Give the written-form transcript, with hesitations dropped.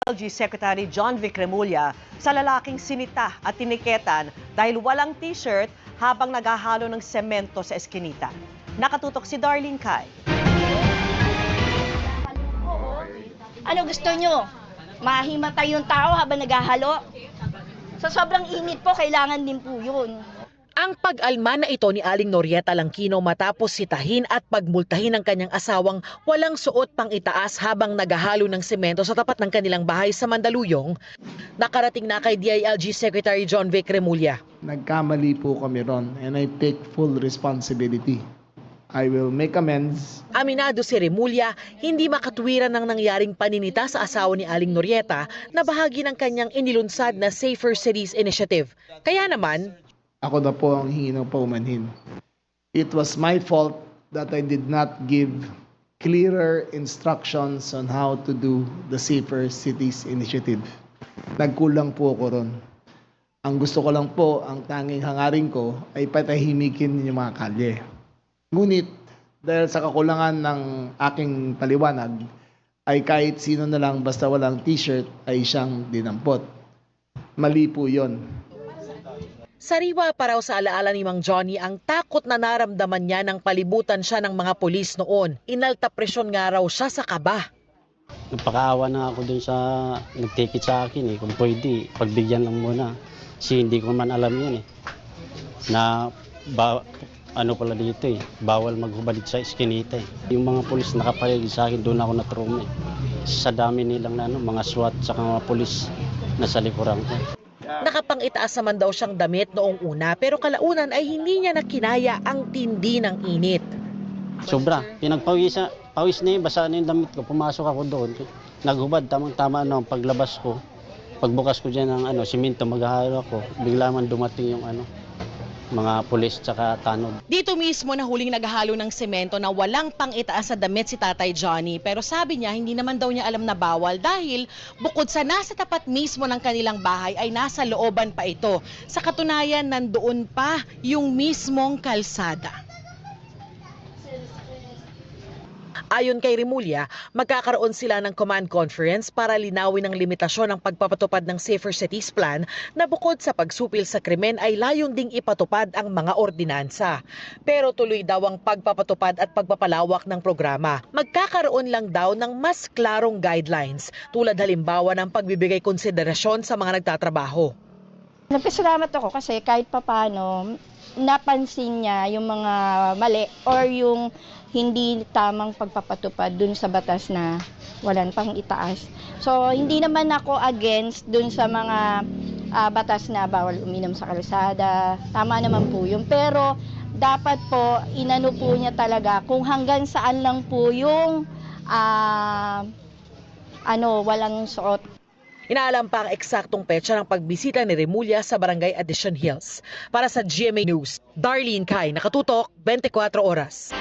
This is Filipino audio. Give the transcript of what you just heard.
DILG Secretary John Vic Remulla sa lalaking sinita at tiniketan dahil walang t-shirt habang naghahalo ng semento sa eskinita. Nakatutok si Darlene Kai. Ano gusto nyo? Mahimatay yung tao habang naghahalo? Sa sobrang init po, kailangan din po yun. Ang pag-alma na ito ni Aling Norieta Langkino matapos sitahin at pagmultahin ng kanyang asawang walang suot pang itaas habang naghahalo ng semento sa tapat ng kanilang bahay sa Mandaluyong, nakarating na kay DILG Secretary John Vic Remulla. Nagkamali po kami ron and I take full responsibility. I will make amends. Aminado si Remulla, hindi makatwiran ng nangyaring paninita sa asawa ni Aling Norieta na bahagi ng kanyang inilunsad na Safer Cities Initiative. Kaya naman, Ako na po ang hingi ng paumanhin. It was my fault that I did not give clearer instructions on how to do the Safer Cities Initiative. Nagkulang po ako ron. Ang gusto ko lang po, ang tanging hangarin ko ay patahimikin yung mga kalye. Ngunit, dahil sa kakulangan ng aking paliwanag, ay kahit sino na lang basta walang t-shirt ay siyang dinampot. Mali po yon. sariwa pa raw sa alaala ni Mang Johnny ang takot na naramdaman niya nang palibutan siya ng mga pulis noon. Inalta presyon nga raw siya sa kaba. Nagpakaawa na ako dun sa nagtikit sa akin kung pwede, pagbigyan lang muna. Kasi hindi ko man alam yan na ano pala dito bawal maghubad sa eskinita Yung mga pulis nakapaligid sa akin, doon ako na-trauma Sa dami nilang mga SWAT sa mga pulis na sa likuran ko. Nakapangitaas naman daw siyang damit noong una pero kalaunan ay hindi niya nakinaya ang tindi ng init. Sobra, pawis na basa na yung damit ko, pumasok ako doon. Naghubad, tamang-tama paglabas ko. Pagbukas ko dyan ng simento, maghahalo ako. Bigla man dumating yung mga pulis tsaka tanod. Dito mismo na huling naghahalo ng semento na walang pang-itaas sa damit si Tatay Johnny pero sabi niya hindi naman daw niya alam na bawal dahil bukod sa nasa tapat mismo ng kanilang bahay ay nasa looban pa ito. Sa katunayan nandoon pa yung mismong kalsada. Ayon kay Remulla, magkakaroon sila ng command conference para linawin ang limitasyon ng pagpapatupad ng Safer Cities Plan na bukod sa pagsupil sa krimen ay layon ding ipatupad ang mga ordinansa. Pero tuloy daw ang pagpapatupad at pagpapalawak ng programa. Magkakaroon lang daw ng mas klarong guidelines tulad halimbawa ng pagbibigay konsiderasyon sa mga nagtatrabaho. Nagpasalamat ako kasi kahit papano napansin niya yung mga mali or yung hindi tamang pagpapatupad dun sa batas na walang pang itaas. So, hindi naman ako against dun sa mga batas na bawal uminom sa kalsada. Tama naman po yun. Pero, dapat po, inano po niya talaga kung hanggang saan lang po yung walang suot. Inaalam pa ang eksaktong petsa ng pagbisita ni Remulla sa Barangay Addition Hills. Para sa GMA News, Darlene Kai, nakatutok 24 oras.